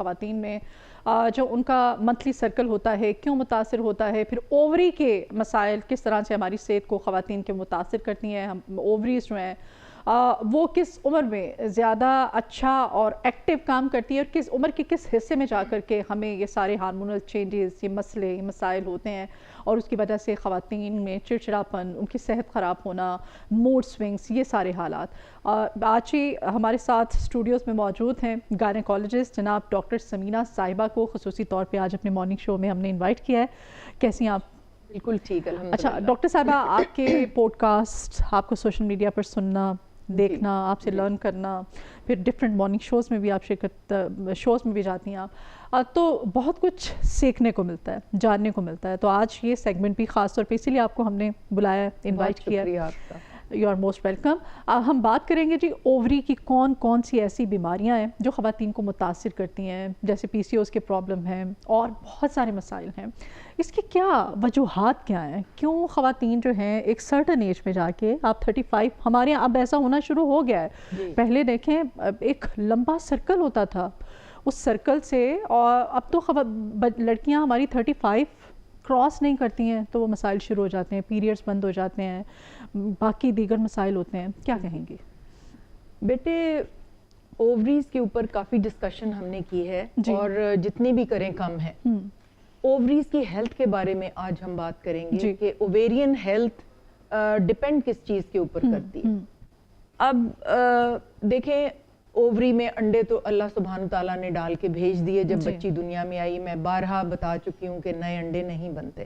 خواتین میں جو ان کا منتھلی سرکل ہوتا ہے کیوں متاثر ہوتا ہے, پھر اووری کے مسائل کس طرح سے ہماری صحت کو خواتین کے متاثر کرتی ہیں, ہم اووریز جو ہیں وہ کس عمر میں زیادہ اچھا اور ایکٹیو کام کرتی ہے اور کس عمر کے کس حصے میں جا کر کے ہمیں یہ سارے ہارمونل چینجز, یہ مسئلے, یہ مسائل ہوتے ہیں اور اس کی وجہ سے خواتین میں چڑچڑاپن, ان کی صحت خراب ہونا, موڈ سوئنگس, یہ سارے حالات. آج ہی ہمارے ساتھ اسٹوڈیوز میں موجود ہیں گائنیکالوجسٹ جناب ڈاکٹر سمینہ صاحبہ کو خصوصی طور پہ آج اپنے مارننگ شو میں ہم نے انوائٹ کیا ہے. کیسی ہیں آپ؟ بالکل ٹھیک, الحمدللہ. اچھا ڈاکٹر صاحبہ, آپ کے پوڈ کاسٹ, آپ کو سوشل میڈیا پر سننا, دیکھنا, آپ سے لرن کرنا, پھر ڈفرینٹ مارننگ شوز میں بھی آپ شوز میں بھی جاتی ہیں آپ, تو بہت کچھ سیکھنے کو ملتا ہے, جاننے کو ملتا ہے. تو آج یہ سیگمنٹ بھی خاص طور پہ اسی لیے آپ کو ہم نے بلایا, انوائٹ کیا. You are most welcome. ہم بات کریں گے جی اووری کی کون کون سی ایسی بیماریاں ہیں جو خواتین کو متاثر کرتی ہیں, جیسے پی سی اوز کے پرابلم ہیں اور بہت سارے مسائل ہیں. اس کی کیا وجوہات کیا ہیں, کیوں خواتین جو ہیں ایک سرٹن ایج میں جا کے, آپ 35, ہمارے یہاں اب ایسا ہونا شروع ہو گیا ہے, پہلے دیکھیں ایک لمبا سرکل ہوتا تھا, اس سرکل سے, اور اب تو لڑکیاں ہماری 35 کراس نہیں کرتی ہیں تو وہ مسائل شروع ہو جاتے ہیں, پیریڈز بند ہو جاتے ہیں, باقی دیگر مسائل ہوتے ہیں. کیا کہیں گی بیٹے؟ اووریز کے اوپر کافی ڈسکشن ہم نے کی ہے اور جتنی بھی کریں کم ہے. اووریز کی ہیلتھ کے بارے میں آج ہم بات کریں گے کہ اوویرین ہیلتھ ڈیپینڈ کس چیز کے اوپر کرتی ہے. اب دیکھیں, اووری میں انڈے تو اللہ سبحانہ تعالیٰ نے ڈال کے بھیج دیے جب بچی دنیا میں آئی. میں بارہا بتا چکی ہوں کہ نئے انڈے نہیں بنتے.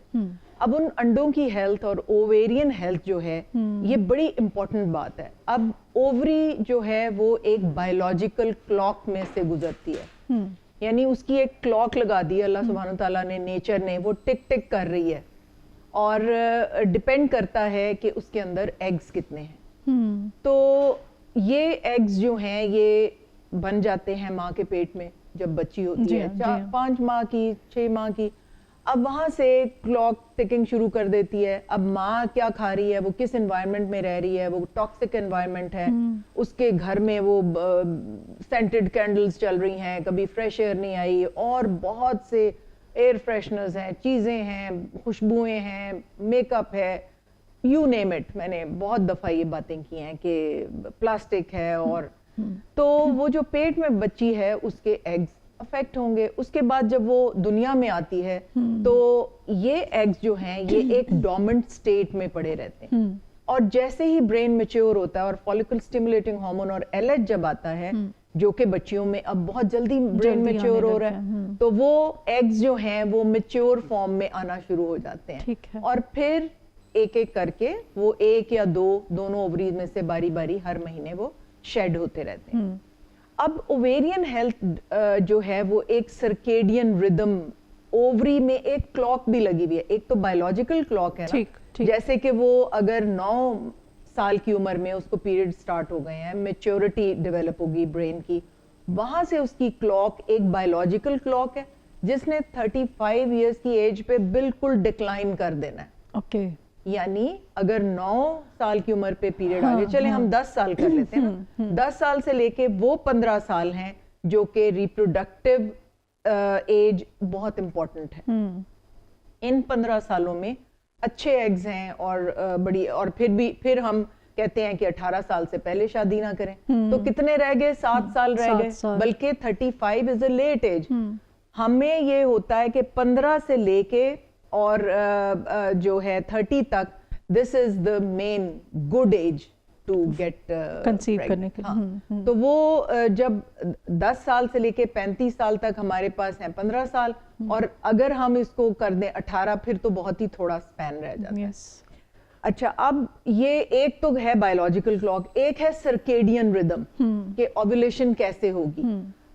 اب ان انڈوں کی ہیلتھ اور اوویرین ہیلتھ جو ہے یہ بڑی امپورٹنٹ بات ہے. اب اووری جو ہے وہ ایک بایولوجیکل کلاک میں سے گزرتی ہے, یعنی اس کی ایک کلاک لگا دی اللہ سبحانہ تعالیٰ نے, نیچر نے, وہ ٹک ٹک کر رہی ہے اور ڈپینڈ کرتا ہے کہ اس کے اندر ایگز کتنے ہیں. تو یہ ایگز جو ہیں یہ بن جاتے ہیں ماں کے پیٹ میں جب بچی ہوتی ہے, 5 ماہ کی, 6 ماہ کی. اب وہاں سے کلاک ٹکنگ شروع کر دیتی ہے. اب ماں کیا کھا رہی ہے, وہ کس انوائرمنٹ میں رہ رہی ہے, وہ ٹاکسک انوائرمنٹ ہے, اس کے گھر میں وہ سینٹڈ کینڈلز چل رہی ہیں, کبھی فریش ایئر نہیں آئی, اور بہت سے ایئر فریشنرز ہیں, چیزیں ہیں, خوشبوئیں ہیں, میک اپ ہے, یو نیم اٹ. میں نے بہت دفعہ یہ باتیں کی ہیں کہ پلاسٹک ہے. اور تو وہ جو پیٹ میں بچی ہے اس کے ایگز افیکٹ ہوں گے. اس کے بعد جب وہ دنیا میں آتی ہے تو یہ ایگز جو ہیں یہ ایک ڈومنٹ سٹیٹ میں پڑے رہتے ہیں, اور جیسے ہی برین میچور ہوتا ہے اور فالکل سٹیمولیٹنگ ہارمون اور LH جب آتا ہے جو کہ بچیوں میں اب بہت جلدی برین میچور ہو رہا ہے, تو وہ ایگز جو ہیں وہ میچور فارم میں آنا شروع ہو جاتے ہیں. اور پھر ایک ایک کر کے وہ 1 یا 2 دونوں اووریز میں سے باری باری ہر مہینے وہ شیڈ ہوتے رہتے ہیں. اب اوویرین ہیلتھ جو ہے وہ ایک سرکیڈین ردم, اووری میں ایک کلاک بھی لگی ہوئی ہے. ایک تو بایولوجیکل کلاک ہے نا, جیسے کہ وہ اگر 9 سال کی عمر میں اس کو پیریڈ سٹارٹ ہو گئے ہیں, میچورٹی ڈیولپ ہوگی برین کی, وہاں سے اس کی کلاک ایک بایولوجیکل کلاک ہے جس نے 35 ایئرس کی ایج پہ بالکل ڈکلائن کر دینا ہے. یعنی اگر 9 سال کی عمر پہ پیریڈ آگے, چلیں ہم 10 سال کر لیتے ہیں, 10 سال سے لے کے وہ 15 سال ہیں جو کہ ریپروڈکٹیو ایج بہت امپورٹنٹ ہے. ان 15 سالوں میں اچھے ایگز ہیں اور بڑی, اور پھر ہم کہتے ہیں کہ 18 سال سے پہلے شادی نہ کریں, تو کتنے رہ گئے, 7 سال رہ گئے, بلکہ 35 از اے لیٹ ایج. ہمیں یہ ہوتا ہے کہ 15 سے لے کے اور جو ہے 30 تک, this is the main good age to get conceive کرنے کے. تو وہ جب 10 سال سے لے کے 35 سال تک ہمارے پاس ہیں 15 سال, اور اگر ہم اس کو کر دیں 18, پھر تو بہت ہی تھوڑا سپین رہ جاتا ہے. اچھا, اب یہ ایک تو ہے بایولوجیکل کلاک, ایک ہے سرکیڈین ردم کہ اوویلیشن کیسے ہوگی.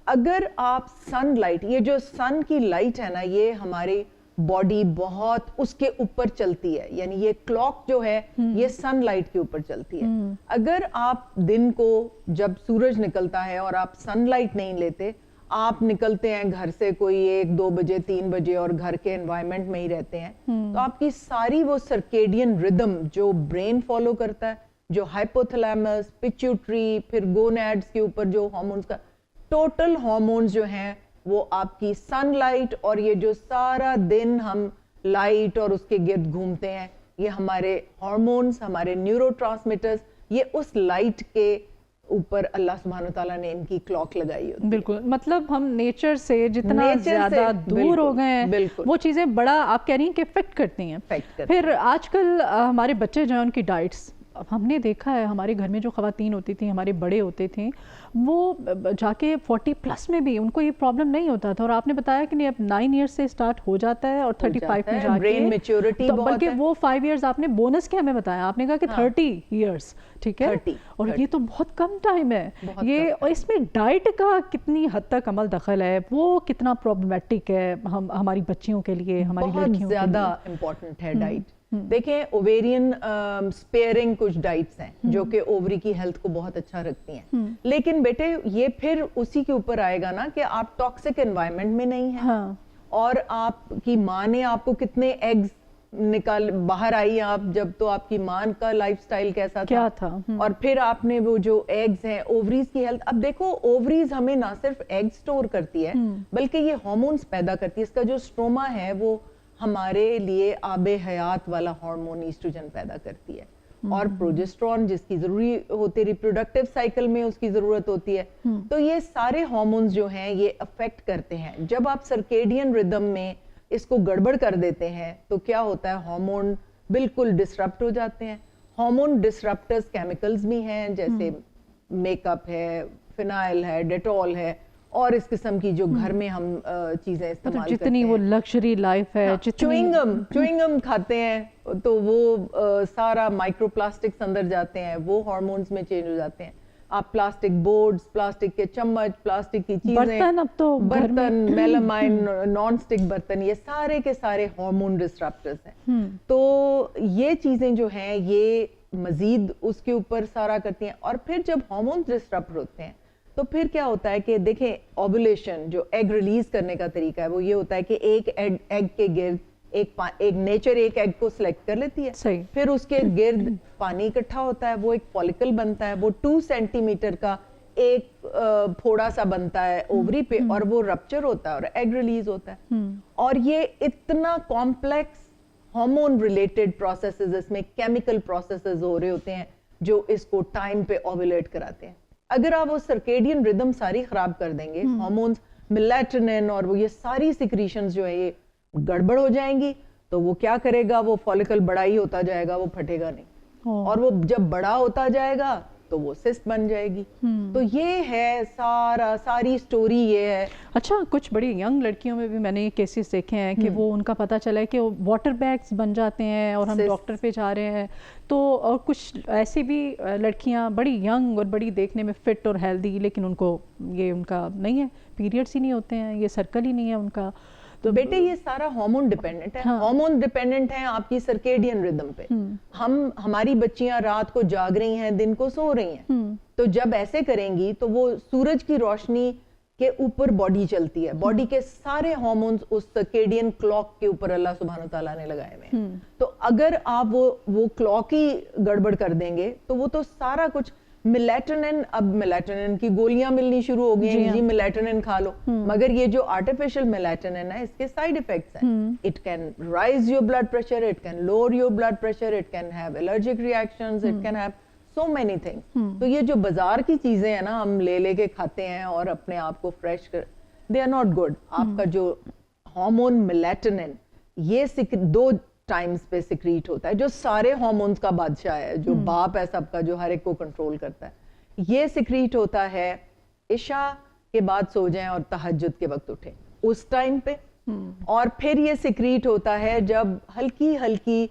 اگر آپ سن لائٹ, یہ جو سن کی لائٹ ہے نا, یہ ہماری باڈی بہت اس کے اوپر چلتی ہے, یعنی یہ کلاک جو ہے یہ سن لائٹ کے اوپر چلتی ہے. اگر آپ دن کو جب سورج نکلتا ہے اور آپ سن لائٹ نہیں لیتے, آپ نکلتے ہیں گھر سے کوئی 1-2 بجے 3 بجے اور گھر کے انوائرمنٹ میں ہی رہتے ہیں, تو آپ کی ساری وہ سرکیڈین ردم جو برین فالو کرتا ہے, جو ہائپوتھلیمس, پیچیوٹری, پھر گونیڈز کے اوپر جو ہارمونز کا ٹوٹل ہارمونز جو ہیں وہ آپ کی سن لائٹ اور یہ جو سارا دن ہم لائٹ اور اس کے گرد گھومتے ہیں, یہ ہمارے ہارمونز, ہمارے نیورو ٹرانسمیٹرز, یہ اس لائٹ کے اوپر اللہ سبحانہ وتعالیٰ نے ان کی کلاک لگائی ہوتی ہے. بالکل, مطلب ہم نیچر سے جتنا زیادہ دور ہو گئے ہیں وہ چیزیں بڑا آپ کہہ رہی ہیں کہ افیکٹ کرتی ہیں. پھر آج کل ہمارے بچے جو ہیں ان کی ڈائٹس, ہم نے دیکھا ہے ہمارے گھر میں جو خواتین ہوتی تھیں, ہمارے بڑے ہوتے تھے, وہ جا کے 40+ میں بھی ان کو یہ پرابلم نہیں ہوتا تھا, اور آپ نے بتایا کہ نہیں اب 9 ایئرس سے اسٹارٹ ہو جاتا ہے اور 35 میں جا برین میچورٹی, بلکہ وہ 5 ایئرس آپ نے بونس کے ہمیں بتایا, آپ نے کہا کہ 30 ایئرس, ٹھیک ہے, اور یہ تو بہت کم ٹائم ہے یہ. اور اس میں ڈائٹ کا کتنی حد تک عمل دخل ہے, وہ کتنا پرابلمیٹک ہے ہماری بچیوں کے لیے, ہماری لڑکیوں کے لیے؟ بہت زیادہ امپورٹنٹ ہے ڈائٹ. دیکھیں اوویرین سپیئرنگ کچھ ڈائٹس ہیں جو کہ اووری کی ہیلتھ کو بہت اچھا رکھتی ہیں, لیکن بیٹے یہ پھر اسی کے اوپر آئے گا نا کہ آپ ٹاکسک انوائرمنٹ میں نہیں ہیں, اور آپ کی ماں نے آپ کو کتنے ایگز نکال باہر آئی آپ جب, تو آپ کی ماں کا لائف سٹائل کیسا تھا, اور پھر آپ نے وہ جو ایگز ہیں, اووریز کی ہیلتھ. اب دیکھو اووریز ہمیں نہ صرف ایگ سٹور کرتی ہے بلکہ یہ ہارمونز پیدا کرتی ہے. اس کا جو اسٹروما ہے وہ ہمارے لیے آب حیات والا ہارمون ایسٹروجن پیدا کرتی ہے, اور پروجسٹرون جس کی ضروری ہوتی ہے ریپروڈکٹیو سائیکل میں اس کی ضرورت ہوتی ہے. تو یہ سارے ہارمونز جو ہیں یہ افیکٹ کرتے ہیں. جب آپ سرکیڈین ردم میں اس کو گڑبڑ کر دیتے ہیں تو کیا ہوتا ہے, ہارمون بالکل ڈسرپٹ ہو جاتے ہیں. ہارمون ڈسرپٹرز کیمیکلز بھی ہیں, جیسے میک اپ ہے, فینائل ہے, ڈیٹول ہے, اور اس قسم کی جو گھر میں ہم چیزیں استعمال کرتے ہیں, جتنی وہ لگژری لائف ہے, چوئنگم کھاتے ہیں تو وہ سارا مائکرو پلاسٹکس اندر جاتے ہیں, وہ ہارمونز میں چینج ہو جاتے ہیں. آپ پلاسٹک بورڈز, پلاسٹک کے چمچ, پلاسٹک کی چیزیں, برتن, میلامائن, نان سٹک برتن, یہ سارے کے سارے ہارمون ڈسرپٹرز ہیں. تو یہ چیزیں جو ہیں یہ مزید اس کے اوپر سارا کرتی ہیں. اور پھر جب ہارمون ڈسرپٹ ہوتے ہیں تو پھر کیا ہوتا ہے کہ دیکھیں اووولیشن جو ایگ ریلیز کرنے کا طریقہ ہے وہ یہ ہوتا ہے کہ ایک ایگ کے گرد ایک نیچر ایک ایگ کو سلیکٹ کر لیتی ہے, پھر اس کے گرد پانی اکٹھا ہوتا ہے, وہ ایک فولیکل بنتا ہے, وہ 2 سینٹی میٹر کا ایک پھوڑا سا بنتا ہے اووری پہ, اور وہ رپچر ہوتا ہے اور ایگ ریلیز ہوتا ہے. اور یہ اتنا کمپلیکس ہارمون ریلیٹڈ پروسیسز, اس میں کیمیکل پروسیسز ہو رہے ہوتے ہیں جو اس کو ٹائم پہ اووولیٹ کراتے ہیں. اگر آپ وہ سرکیڈین ردم ساری خراب کر دیں گے, ہارمونز میلیٹونن اور وہ یہ ساری سیکریشنز جو ہے یہ گڑبڑ ہو جائیں گی, تو وہ کیا کرے گا, وہ فولیکل بڑا ہی ہوتا جائے گا, وہ پھٹے گا نہیں, اور وہ جب بڑا ہوتا جائے گا تو وہ سسٹ بن جائے گی. تو یہ ہے ساری سٹوری یہ ہے. اچھا, کچھ بڑی ینگ لڑکیوں میں بھی میں نے یہ کیسز دیکھے ہیں کہ وہ ان کا پتہ چلا ہے کہ وہ واٹر بیگز بن جاتے ہیں اور ہم ڈاکٹر پہ جا رہے ہیں. تو اور کچھ ایسی بھی لڑکیاں بڑی ینگ اور بڑی دیکھنے میں فٹ اور ہیلدی, لیکن ان کو یہ ان کا نہیں ہے, پیریڈس ہی نہیں ہوتے ہیں, یہ سرکل ہی نہیں ہے ان کا. تو بیٹے یہ سارا ہارمون ڈیپینڈنٹ ہے. ہارمون ڈیپینڈنٹ ہیں آپ کی سرکیڈین ردم پہ. ہماری بچیاں رات کو جاگ رہی ہیں, دن کو سو رہی ہیں, تو جب ایسے کریں گی تو وہ سورج کی روشنی کے اوپر باڈی چلتی ہے. باڈی کے سارے ہارمونز اس سرکیڈین کلاک کے اوپر اللہ سبحانہ تعالیٰ نے لگائے ہوئے ہیں. تو اگر آپ وہ کلاک ہی گڑبڑ کر دیں گے تو وہ تو سارا کچھ میلیٹونن, اب میلیٹونن کی گولیاں ملنی شروع ہو گئی ہیں, جی میلیٹونن کھا لو, مگر یہ جو آرٹیفیشل میلیٹونن ہے اس کے سائیڈ ایفیکٹس ہیں. It can raise your blood pressure, it can lower your blood pressure, it can have allergic reactions, it can have so many things. تو یہ جو بازار کی چیزیں ہیں نا ہم لے کے کھاتے ہیں اور اپنے آپ کو فریش کر, دے آر ناٹ گڈ. آپ کا جو ہارمون میلیٹونن یہ 2 ٹائمز پہ سیکریٹ ہوتا ہے, جو سارے ہارمونز کا بادشاہ ہے, جو باپ ہے سب کا, جو ہر ایک کو کنٹرول کرتا ہے. یہ سیکریٹ ہوتا ہے عشاء کے بعد سو جائیں اور تہجد کے وقت اٹھیں اس ٹائم پہ, اور پھر یہ سیکریٹ ہوتا ہے جب ہلکی ہلکی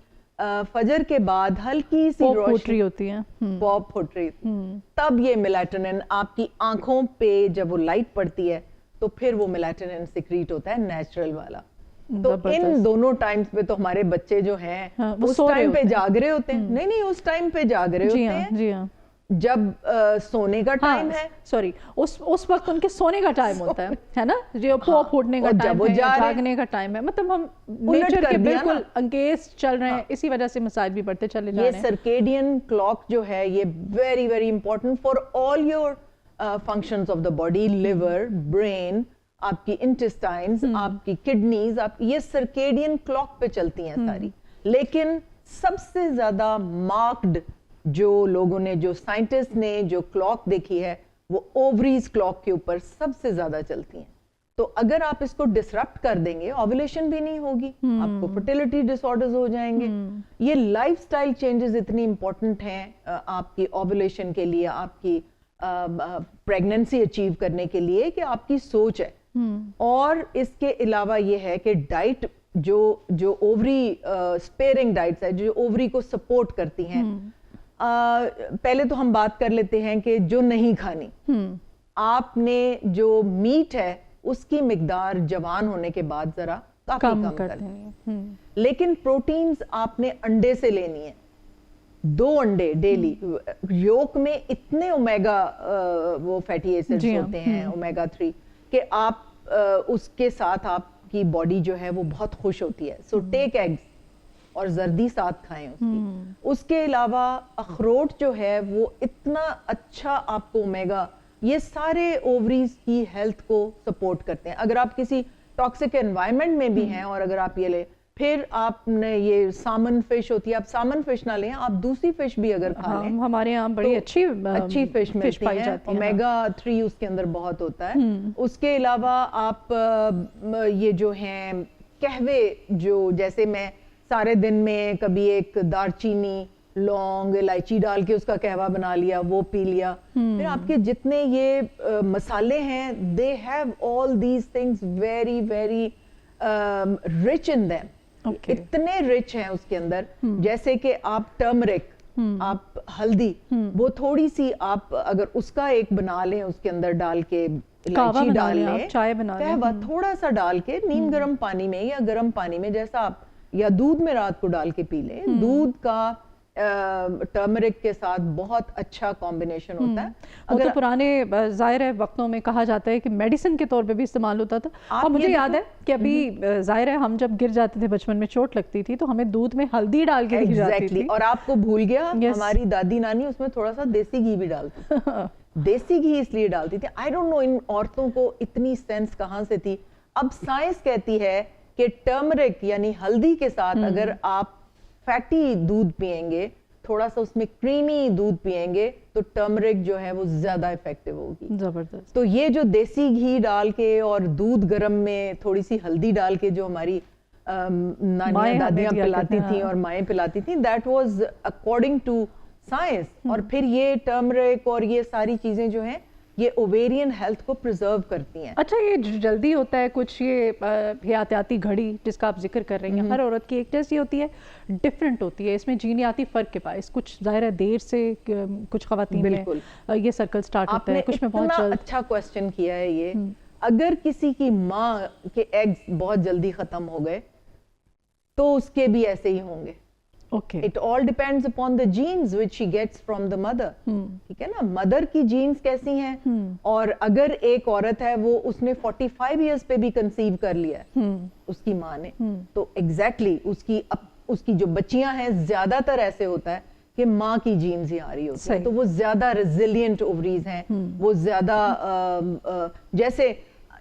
فجر کے بعد ہلکی سی روشنی ہوتی ہے, پاپ پھٹ رہی, تب یہ میلیٹونن آپ کی آنکھوں پہ جب وہ لائٹ پڑتی ہے تو پھر وہ میلیٹونن سیکریٹ ہوتا ہے نیچرل والا. تو ان دونوں ٹائمز پہ تو ہمارے بچے جو ہیں اس ٹائم پہ جاگ رہے ہوتے ہیں. نہیں اس ٹائم پہ جاگ رہے ہوتے ہیں, جی ہاں, جب سونے کا ٹائم ہے, سوری اس وقت ان کے سونے کا ٹائم ہوتا ہے نا, جو پاپ پھوٹنے کا ٹائم ہے, جاگنے کا ٹائم ہے. مطلب ہم نیچر کے بالکل انگیز چل رہے ہیں, اسی وجہ سے مسائل بھی بڑھتے چلے جا رہے ہیں. یہ سرکیڈین کلاک جو ہے یہ very very important for all your functions of the body, liver, brain, آپ کی انٹسٹائنز, آپ کی کڈنیز, آپ یہ سرکیڈین کلاک پہ چلتی ہیں ساری. لیکن سب سے زیادہ مارکڈ جو لوگوں نے, جو سائنٹسٹ نے جو کلاک دیکھی ہے, وہ اووریز کلاک کے اوپر سب سے زیادہ چلتی ہیں. تو اگر آپ اس کو ڈسرپٹ کر دیں گے, اوولیشن بھی نہیں ہوگی, آپ کو فرٹیلٹی ڈس آرڈرز ہو جائیں گے. یہ لائف سٹائل چینجز اتنی امپورٹنٹ ہیں آپ کی اوولیشن کے لیے, آپ کی پریگننسی اچیو کرنے کے لیے, کہ آپ کی سوچ ہے. اور اس کے علاوہ یہ ہے کہ ڈائٹ جو اووری اسپیئرنگ ڈائٹس ہے, جو اووری کو سپورٹ کرتی ہیں. پہلے تو ہم بات کر لیتے ہیں کہ جو نہیں کھانی, آپ نے جو میٹ ہے اس کی مقدار جوان ہونے کے بعد ذرا کافی کم کرنی ہے. لیکن پروٹینز آپ نے انڈے سے لینی ہے, 2 انڈے ڈیلی. یولک میں اتنے اومیگا وہ فیٹی ایسڈز ہوتے ہیں, اومیگا 3, کہ آپ اس کے ساتھ آپ کی باڈی جو ہے وہ بہت خوش ہوتی ہے. سو ٹیک ایگز اور زردی ساتھ کھائیں اس کی. اس کے علاوہ اخروٹ جو ہے وہ اتنا اچھا آپ کو اومیگا, یہ سارے اووریز کی ہیلتھ کو سپورٹ کرتے ہیں. اگر آپ کسی ٹاکسک انوائرمنٹ میں بھی ہیں, اور اگر آپ یہ لیں, پھر آپ نے یہ سامن فش ہوتی ہے, آپ سامن فش نہ لیں, آپ دوسری فش بھی اگر کھا لیں, ہمارے یہاں بڑی اچھی فش ملتی ہے, اومیگا 3 اس کے اندر بہت ہوتا ہے. اس کے علاوہ آپ یہ جو ہیں قہوے, جو جیسے میں سارے دن میں کبھی ایک دار چینی, لونگ, الائچی ڈال کے اس کا قہوہ بنا لیا, وہ پی لیا. پھر آپ کے جتنے یہ مسالے ہیں, they have all these things very very rich in them. اتنے rich ہیں اس کے اندر. جیسے کہ آپ ٹرمرک, آپ ہلدی, وہ تھوڑی سی آپ اگر اس کا ایک بنا لیں, اس کے اندر ڈال کے الائچی ڈال لیں, چائے بنا لیں, قہوہ تھوڑا سا ڈال کے نیم گرم پانی میں یا گرم پانی میں, جیسا آپ, یا دودھ میں رات کو ڈال کے پی لیں. دودھ کا ٹرمرک کے ساتھ بہت اچھا کمبینیشن ہوتا ہے. وہ تو پرانے ظاہر ہے وقتوں میں کہا جاتا ہے کہ میڈیسن کے طور پہ بھی استعمال ہوتا تھا. اور مجھے یاد ہے کہ ابھی ظاہر ہے ہم جب گر جاتے تھے بچپن میں, چوٹ لگتی تھی تو ہمیں دودھ میں ہلدی ڈال کے دی جاتی تھی. اور آپ کو بھول گیا, ہماری دادی نانی اس میں تھوڑا سا دیسی گھی بھی ڈالتی تھی. دیسی گھی اس لیے ڈالتی تھی, آئی ڈونٹ نو ان عورتوں کو اتنی سینس کہاں سے تھی. اب سائنس کہتی ہے کہ ٹرمرک یعنی ہلدی کے ساتھ اگر آپ فیٹی دودھ پئیں گے, تھوڑا سا اس میں کریمی دودھ پئیں گے, تو ٹرمرک جو ہے وہ زیادہ افیکٹو ہوگی. زبردست. تو یہ جو دیسی گھی ڈال کے اور دودھ گرم میں تھوڑی سی ہلدی ڈال کے جو ہماری نانیاں دادیاں پلاتی تھیں اور مائیں پلاتی تھیں, that was according to science. اور پھر یہ ٹرمرک اور یہ ساری چیزیں جو ہیں یہ اوویرین ہیلتھ کو پرزرو کرتی ہیں. اچھا, یہ جلدی ہوتا ہے کچھ, یہ حیاتیاتی گھڑی جس کا آپ ذکر کر رہی ہیں, ہر عورت کی ایک جیسی ہوتی ہے, ڈفرینٹ ہوتی ہے, اس میں جینیاتی فرق کے باعث کچھ ظاہر ہے دیر سے, کچھ خواتین میں یہ سرکل سٹارٹ ہوتا ہے, کچھ میں بہت جلد. اچھا کوسچن کیا ہے یہ. اگر کسی کی ماں کے ایگز بہت جلدی ختم ہو گئے تو اس کے بھی ایسے ہی ہوں گے. Okay. It all depends upon the genes which she gets from the mother. ٹھیک ہے نا, مدر کی جینز کیسی ہیں, اور اگر ایک عورت ہے وہ اس نے 45 ایئرز پہ بھی کنسیو کر لیا ہے اس کی ماں نے, تو ایگزیکٹلی اس کی جو بچیاں ہیں زیادہ تر ایسے ہوتا ہے کہ ماں کی جینز ہی آ رہی ہوتی ہیں, تو وہ زیادہ ریزیلینٹ اووریز ہیں, وہ زیادہ جیسے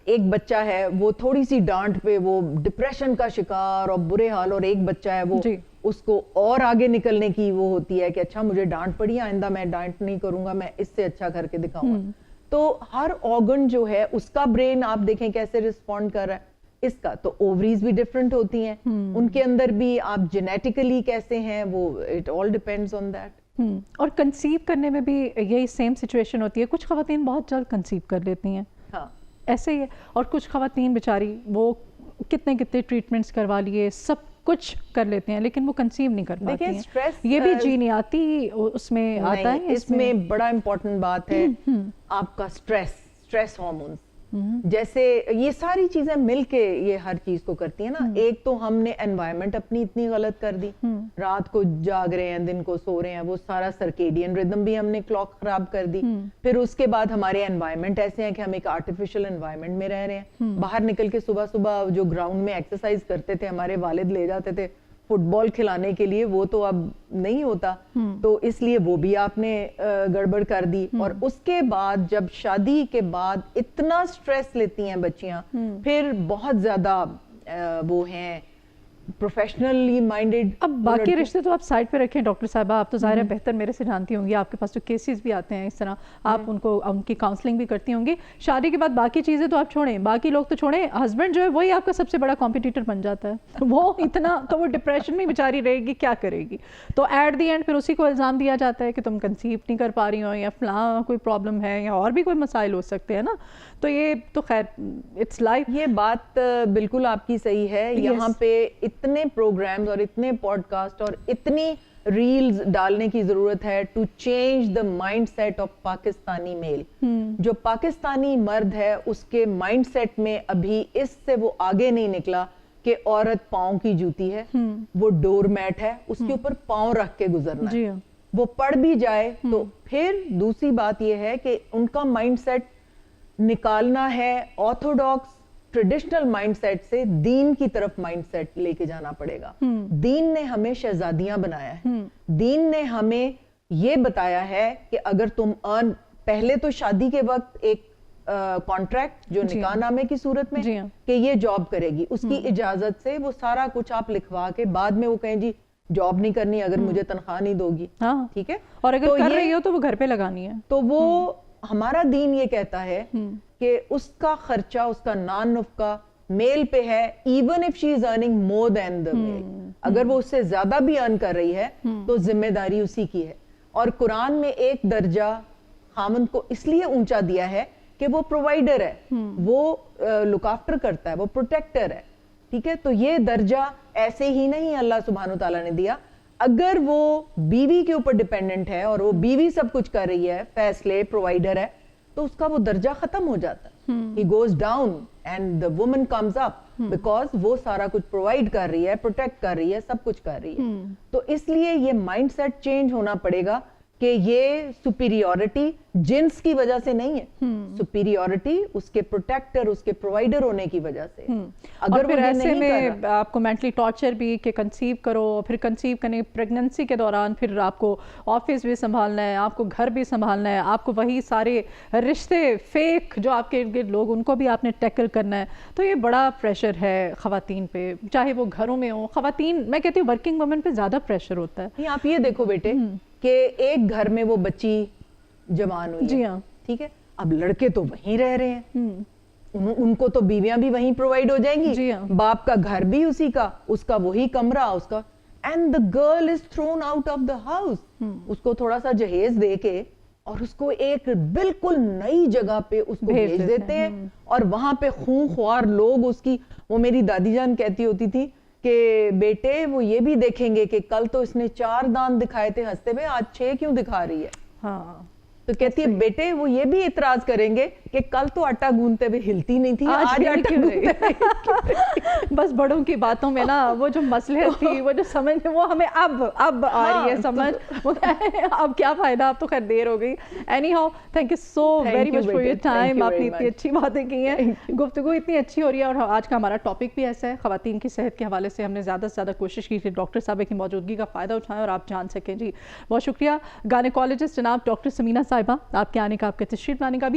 ایک بچہ ہے وہ تھوڑی سی ڈانٹ پہ وہ ڈپریشن کا شکار اور برے حال, اور ایک بچہ ہے وہ اس کو اور آگے نکلنے کی وہ ہوتی ہے کہ اچھا مجھے ڈانٹ پڑی, آئندہ میں ڈانٹ نہیں کروں گا, میں اس سے اچھا کر کے دکھاؤں گا. تو ہر آرگن جو ہے اس کا برین آپ دیکھیں کیسے رسپونڈ کر رہا ہے, اس کا تو اووریز بھی ڈفرینٹ ہوتی ہیں, ان کے اندر بھی آپ جینیٹیکلی کیسے ہیں, وہ it all depends on that. اور کنسیو کرنے میں بھی یہی سیم سچویشن ہوتی ہے, کچھ خواتین بہت جلد کنسیو کر لیتی ہیں. ہاں ایسے ہی ہے, اور کچھ خواتین بیچاری وہ کتنے ٹریٹمنٹس کروا لیے, سب کچھ کر لیتے ہیں, لیکن وہ کنسیو نہیں کر پاتی ہیں. یہ بھی جینیاتی اس میں آتا ہے. اس میں بڑا امپورٹنٹ بات ہے آپ کا اسٹریس ہارمونز, جیسے یہ ساری چیزیں مل کے یہ ہر چیز کو کرتی ہیں نا. ایک تو ہم نے انوائرمنٹ اپنی اتنی غلط کر دی, رات کو جاگ رہے ہیں, دن کو سو رہے ہیں, وہ سارا سرکیڈین ردم بھی ہم نے کلاک خراب کر دی. پھر اس کے بعد ہمارے انوائرمنٹ ایسے ہیں کہ ہم ایک آرٹیفیشل انوائرمنٹ میں رہ رہے ہیں. باہر نکل کے صبح صبح جو گراؤنڈ میں ایکسرسائز کرتے تھے, ہمارے والد لے جاتے تھے, فٹ بال کھلانے کے لیے وہ تو اب نہیں ہوتا, تو اس لیے وہ بھی آپ نے گڑبڑ کر دی. اور اس کے بعد جب شادی کے بعد اتنا سٹریس لیتی ہیں بچیاں, پھر بہت زیادہ وہ ہیں پروفیشنلی مائنڈیڈ. اب باقی رشتے تو آپ سائڈ پہ رکھیں ڈاکٹر صاحبہ, آپ تو ظاہر ہے بہتر میرے سے جانتی ہوں گی, آپ کے پاس تو کیسز بھی آتے ہیں اس طرح, آپ ان کی کاؤنسلنگ بھی کرتی ہوں گی. شادی کے بعد باقی چیزیں تو آپ چھوڑیں, باقی لوگ تو چھوڑیں, ہسبینڈ جو ہے وہی آپ کا سب سے بڑا کمپٹیٹر بن جاتا ہے. وہ اتنا تو وہ ڈپریشن میں بیچاری رہے گی, کیا کرے گی. تو ایٹ دی اینڈ پھر اسی کو الزام دیا جاتا ہے کہ تم کنسیو نہیں کر پا رہی ہو, یا فلاں کوئی پرابلم ہے, یا اور بھی کوئی مسائل ہو سکتے ہیں نا. تو یہ تو خیر اٹس لائف. یہ بات بالکل آپ کی صحیح ہے. یہاں پہ اتنے پروگرامز اور اتنے پوڈ کاسٹ اور اتنی ریلز ڈالنے کی ضرورت ہے to change the mindset of Pakistani male. جو پاکستانی مرد ہے اس کے مائنڈ سیٹ میں ابھی اس سے وہ آگے نہیں نکلا کہ عورت پاؤں کی جوتی ہے, وہ ڈور میٹ ہے, اس کے اوپر پاؤں رکھ کے گزرنا ہے. وہ پڑھ بھی جائے تو پھر دوسری بات یہ ہے کہ ان کا مائنڈ سیٹ نکالنا ہے آرتھوڈاکس ٹریڈیشنل مائنڈ سیٹ سے دین کی طرف مائنڈ سیٹ لے کے جانا پڑے گا. دین نے ہمیں شہزادیاں بنایا ہے, دین نے ہمیں یہ بتایا ہے کہ اگر تم پہلے تو شادی کے وقت ایک کانٹریکٹ جو نکاح نامے کی صورت میں کہ یہ جاب کرے گی, اس کی اجازت سے وہ سارا کچھ آپ لکھوا کے بعد میں وہ کہیں جی جاب نہیں کرنی اگر مجھے تنخواہ نہیں دو گی, ٹھیک ہے, اور اگر کر رہی ہو تو وہ گھر پہ لگانی ہے. تو وہ ہمارا دین یہ کہتا ہے کہ اس کا خرچہ, اس کا نان نفقہ میل پہ ہے, even if she is earning more than the male. اگر وہ اس سے زیادہ بھی ارن کر رہی ہے تو ذمہ داری اسی کی ہے. اور قرآن میں ایک درجہ خامند کو اس لیے اونچا دیا ہے کہ وہ پرووائڈر ہے, وہ لک آفٹر کرتا ہے, وہ پروٹیکٹر ہے, ٹھیک ہے. تو یہ درجہ ایسے ہی نہیں اللہ سبحانہ وتعالیٰ نے دیا. اگر وہ بیوی کے اوپر ڈیپینڈنٹ ہے اور وہ بیوی سب کچھ کر رہی ہے, فیصلے, پرووائڈر ہے, تو اس کا وہ درجہ ختم ہو جاتا ہے. He goes down and the woman comes up because وہ سارا کچھ پرووائڈ کر رہی ہے, پروٹیکٹ کر رہی ہے, سب کچھ کر رہی ہے. تو اس لیے یہ مائنڈ سیٹ چینج ہونا پڑے گا کہ یہ سپیریورٹی جنس کی وجہ سے نہیں ہے, سپیریورٹی اس کے پروٹیکٹر, اس کے پرووائڈر ہونے کی وجہ سے. اگر پھر ایسے میں آپ کو مینٹلی ٹارچر بھی کہ کنسیو کرو, پھر کنسیو کرنے پریگننسی کے دوران پھر آپ کو آفس بھی سنبھالنا ہے, آپ کو گھر بھی سنبھالنا ہے, آپ کو وہی سارے رشتے فیک جو آپ کے ارد گرد لوگ ان کو بھی آپ نے ٹیکل کرنا ہے. تو یہ بڑا پریشر ہے خواتین پہ, چاہے وہ گھروں میں ہوں. خواتین میں کہتی ہوں ورکنگ وومن پہ زیادہ پریشر ہوتا ہے. آپ یہ دیکھو بیٹے کہ ایک گھر میں وہ بچی جوان ہوئی, جی ہاں, ٹھیک ہے, اب لڑکے تو وہیں رہ رہے ہیں, ان کو تو بیویاں بھی وہیں پرووائڈ ہو جائیں گی, باپ کا گھر بھی اسی کا, اس کا وہی کمرہ اس کا, and the girl is thrown out of the house. اس کو تھوڑا سا جہیز دے کے اور اس کو ایک بالکل نئی جگہ پہ اس کو بھیج دیتے ہیں, اور وہاں پہ خون خوار لوگ اس کی, وہ میری دادی جان کہتی ہوتی تھی کہ بیٹے وہ یہ بھی دیکھیں گے کہ کل تو اس نے 4 دانت دکھائے تھے ہنستے ہوئے, آج 6 کیوں دکھا رہی ہے. ہاں, تو کہتی ہے بیٹے وہ یہ بھی اعتراض کریں گے کہ کل تو آٹا گوندتے ہوئے ہلتی نہیں تھی, آج آٹا گوندتے. بس بڑوں کی باتوں میں نا وہ جو مصلحت تھی, وہ جو سمجھ, وہ ہمیں اب آ رہی ہے سمجھ. اب کیا فائدہ, اب تو خیر دیر ہو گئی. Any how thank you so very much for your time. آپ نے اتنی اچھی باتیں کی ہیں, گفتگو اتنی اچھی ہو رہی ہے, اور آج کا ہمارا ٹاپک بھی ایسا ہے خواتین کی صحت کے حوالے سے. ہم نے زیادہ سے زیادہ کوشش کی کہ ڈاکٹر صاحبہ کی موجودگی کا فائدہ اٹھائیں اور آپ جان سکیں. جی بہت شکریہ. گائنیکالوجسٹ جناب ڈاکٹر سمینہ صاحبہ, آپ کے آنے کا, آپ کے تشریف لانے کا بھی